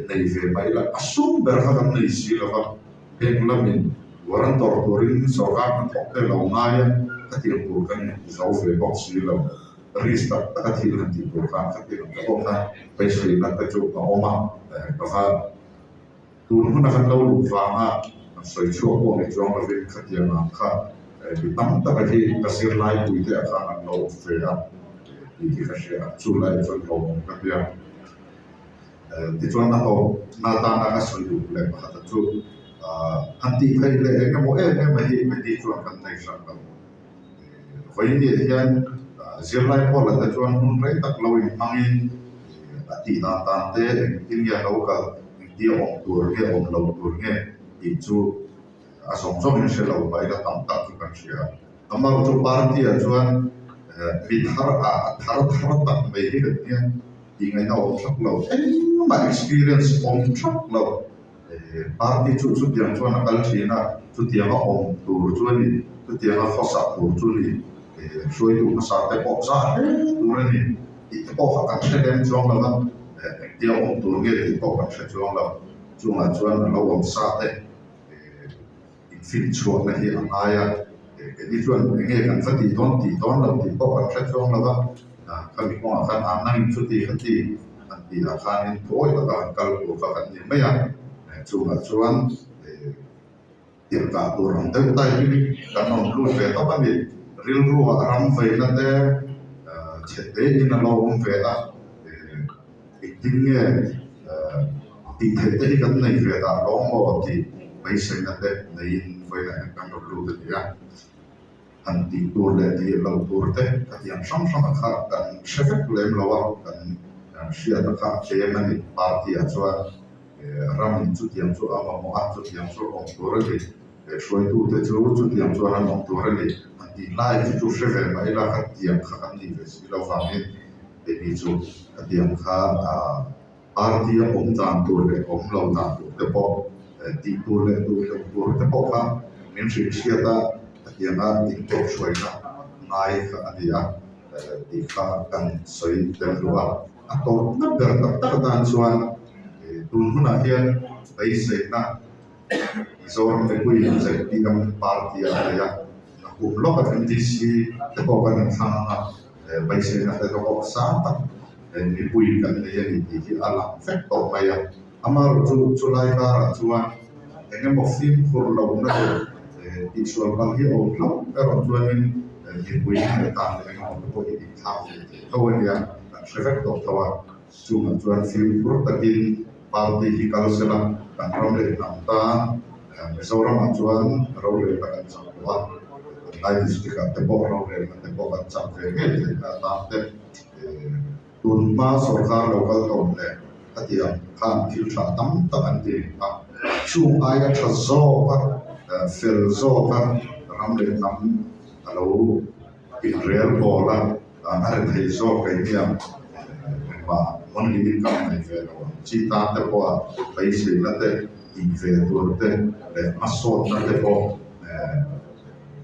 này về mấy là sum berhak này xí là vậy bên là mình waran torturin so ka kan cái lâu ngay cái tiền của cái giàu về bóc xí là rista cái tiền là tiền của cái tiền cái bóc này bây giờ là cái chỗ của ông mà cái tuần nó kan lâu đủ vàng soi chua của mình trong cái việc cái tiền là bị tắm cái cái xí lại bụi thì cái lâu về thì cái sẽ chú lại cho lâu cái tiền thì cho nó hồ na ta na cái soi đủ lại mà ta chú anh ti thấy lệ cái mỗi em mà đi cho cái này sao đâu vậy thì hiện riêng lại có là ta cho anh lấy tắc lâu mang in ti ta thế kinh nghiệm lâu cả đi ông tuổi nghe ông lâu tuổi nghe thì chú sống sống sẽ lâu vậy là tạm tạm chú cần sửa mà chú party cho anh bị thar tạm về cái này thì ngày nào chắc lâu mà experience ông chắc lâu party chú tiếng cho nó cái gì na chú tiếng ông tuổi chú đi chú tiếng khó sát tuổi chú đi rồi chú nó sát cái bộ sát tuổi này thì cái bộ họ sẽ đem cho nó tiếng ông tuổi nghe thì bộ họ sẽ cho nó chú mà chú nó ông sát đấy phim chuột này hiện nay cái đi chú nghe cần phải tỷ toán là thì bộ họ sẽ cho nó cái mình cũng akan anang chú thì akan thôi là kalau bukan yang banyak cuma cuan tiap cả tu orang tu tay ini karena lu về tao bami real ru ram về na te chết đấy in là lo về ta tin nghe tin thấy đấy cái này về ta lo mà thì mấy sinh na te này về là cái nó lu được ya anh tin tu le thì lâu tu te cái yang sam khác kan sefek lem lo kan sia ta khác chế mà ni party cho ram chút tiếng cho ama mo chút tiếng cho ông tuổi rồi soi tu te chút tiếng cho ram ông tuổi rồi anh đi lại thì chút sẽ về mà là cái tiếng khác anh đi về sự lâu vàng ấy để đi chút cái tiếng khác party ông tan tuổi rồi ông lâu tan tuổi te po ti tuổi te po khác mình sẽ chia ta cái tiếng tiếng tốt soi na ngay khác anh đi đi khác cần soi tiếng luôn atau nak bertahan suan tuhan akhir bayi sena seorang lekui jadi dalam parti ada aku blok kondisi tepokan sama bayi sena terkok sangat dan dipuikan dia di alam faktor maya amar culai kara cuan dengan mufim kurlauna di sual pagi orang kalau cuanin dipuikan tentang dengan orang di tahu kawan dia faktor tawa cuma cuan film protein parti hikal sela kan role namta seorang acuan role kan sampai lain sedikit tepok role tepok kan sampai gitu tante tunma sorkar lokal tole hatiang kan filter tam anti chung ayat zo fil zo ramle nam kalau in real bola ada zo kayak mà con đi công này về rồi chỉ ta tới qua bây giờ là tới đi về rồi tới để mà sốt là tới qua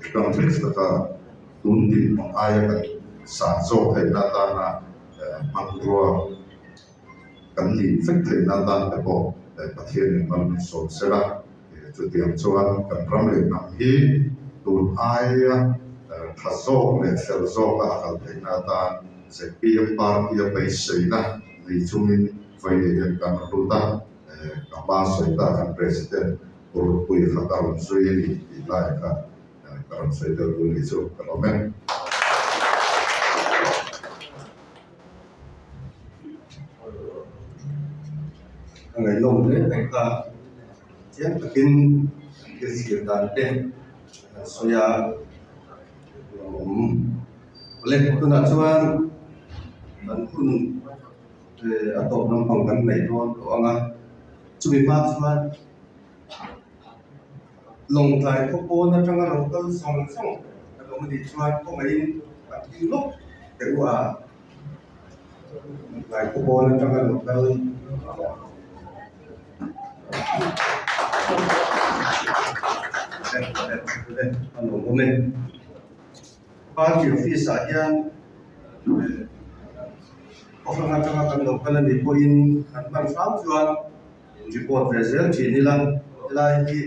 cái công việc đó là tuân tin bằng ai cái sản xuất thì là ta là mang qua cái gì phát triển là ta tới qua để phát triển bằng sốt sẽ là chủ điểm cho anh cần làm việc nằm hi tuân ai phát xuất để sản xuất là cái gì là ta sẽ PM party bây giờ na di cumin vậy yang kami luta kamba soita kan presiden urut kui khataran suyi di lai ka karan soita dulu itu kalau men ngày nông đấy anh ta chén takin cái sự đàn tên soya lên tôi nói chuan dan kun atop nam pang kan nei ron to anga chumi pa chuan long tai ko po na tanga lo kal song song lo ma di chuan ko mai tin lok te wa lai ko po na tanga lo kal ano mo men pa ki office a hian ko nga tanga kan lo kal ni po in kan ban sam chuan report result thi ni lang lai ki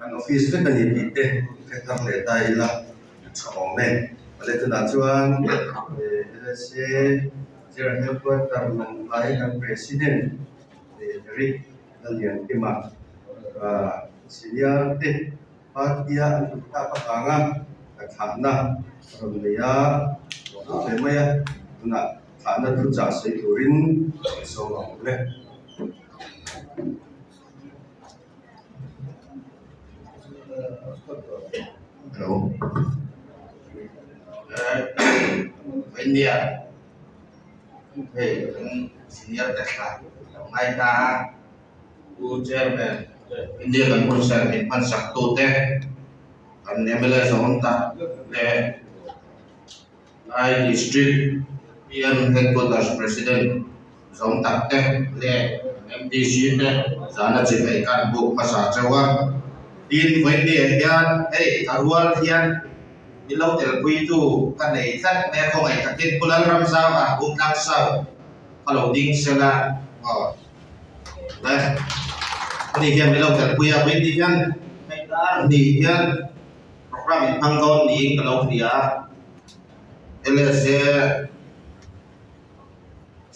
an office ve kan ni te ke tam le tai la chong ne ale tu na chuan se zero headquarter man lai kan president Rick Dalian Kima senior te partia ta pakanga thana romleya lemaya tuna thana tu cha sei turin so le Hello. India. Hey, senior testa. Ngay ta u chairman India kan pun ser man sakto te kan MLA sonta le I district Ian headquarters president sonta te le MDC te zana chikai kan bu masa chawa tin với địa hian hey arwal hian bilau tel pui tu kan nei that me không ai takin pulan ram sao à um lang sao kalau ding sela đấy ni hian bilau tel pui a với địa hian mai ta ni hian program in panggon ni kalau dia LSE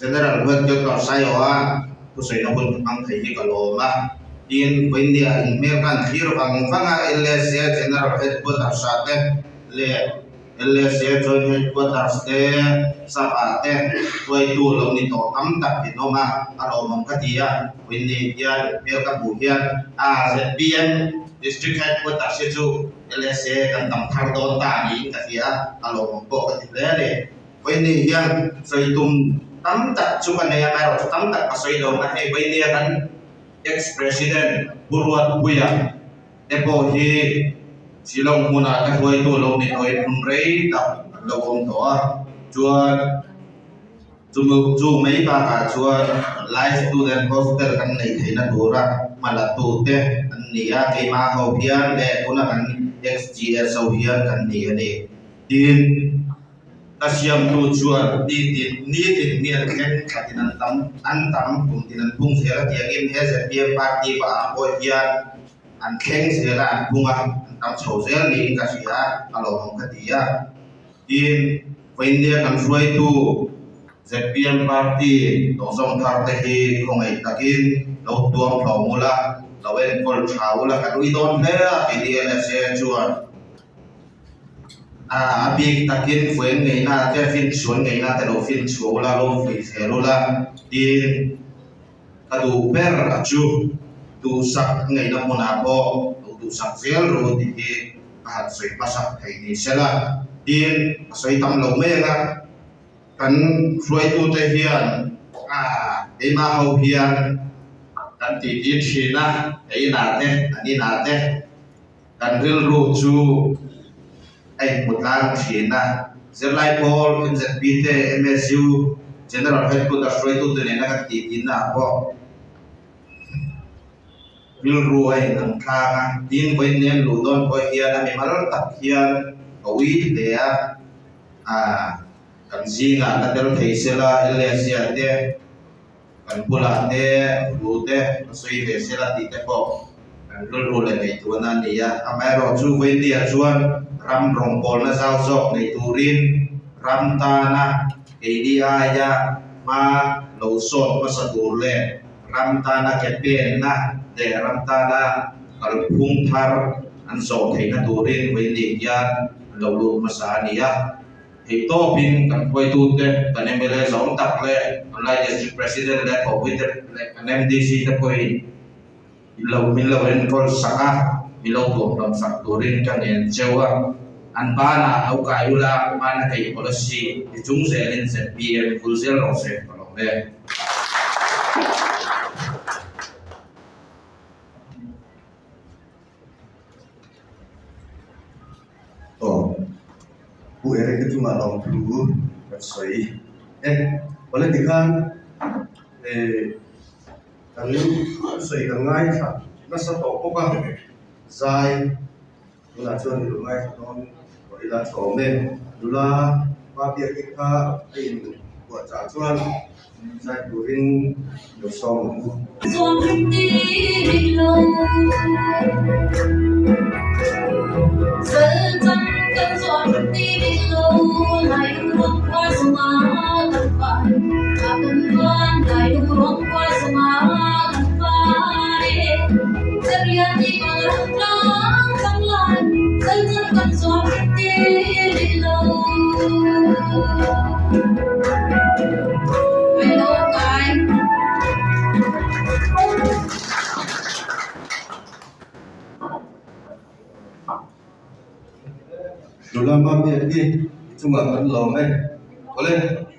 general work jo ka sayo a tu sei no pun ang thei ni kalau ma in India in American hero ang fanga LSE general headquarters ate le LSE joint headquarters te sapate toi tu lo ni to am tak ti no ma alo mong katia winni hian American bu hian ZPM district headquarters chu LSE kan tam thar don ta ni katia alo mong po ka ti le winni hian soi tum tam tak chu kan ne ma ro tam tak ka soi do na he winni kan ex-president Burwat Buya Epo hi silong muna ka huay tu lo ni toy rei ta lo om to chuan chu mấy ba ka chuan live student hostel kan nei theina tura mala tu te an nia ke ma ho hian le kuna kan XGS ho hian kan ni ani tin Asyam tu chuan ni ken khatinan tam kum tinan pung sera tiangin he ZPM party ba boy hian an kheng sera an punga tam chho zel ni ka sia alo hong khatia in India kan suai tu ZPM party to song thar te hi khongai takin lo tuam formula lawen kol chaula kan ui don le India se chuan big takin phuen ngày na te fin chuan ngày na te lo fin chu la lo fi thelo la tin kadu per achu tu sak ngày na mona po tu sak zel ro ti ti hat soi pasak thai ni sela tin soi tam lo me nga kan suai tu te hian e ma ho hian kan ti ti thina e na te ani na te kan ril ro chu ai một lan thina zelai pol in ZPT MSU general headquarters straight to the nena ti tina po bil ruai nang kha tin boy nen lu don boy hian ami mal tak hian awi de kan zinga na del theisela LSE te kan pula te lu te soi de sela ti te po kan lu le nei tu na ni ya amaro chu wen dia chuan ram rong pol na zau zok nei turin ram ta na ADI ya ma lo son ma sa dur le ram ta na campaign na de ram ta na kal phung thar an so thei na turin wen ni ya lo lu ma sa ni ya thì to pin cần quay tu cái cần em bây giờ tập lệ online district president lệ của với anh em DC tập quay mình lâu lên con saka mình lâu tuổi làm sạc tuổi lên trong những châu anh ba là ông cái là ba là cái policy thì chúng sẽ lên ZPM full zero rồi sẽ còn đây bu ere ke cuma long dulu soi boleh dikan kalau soi kan ngai sa nasa to ko ka zai la chon ni ngai non ko ila chome dula ba bia ke ka in ko cha chuan zai burin yo song dulu apa dia cuma kan long boleh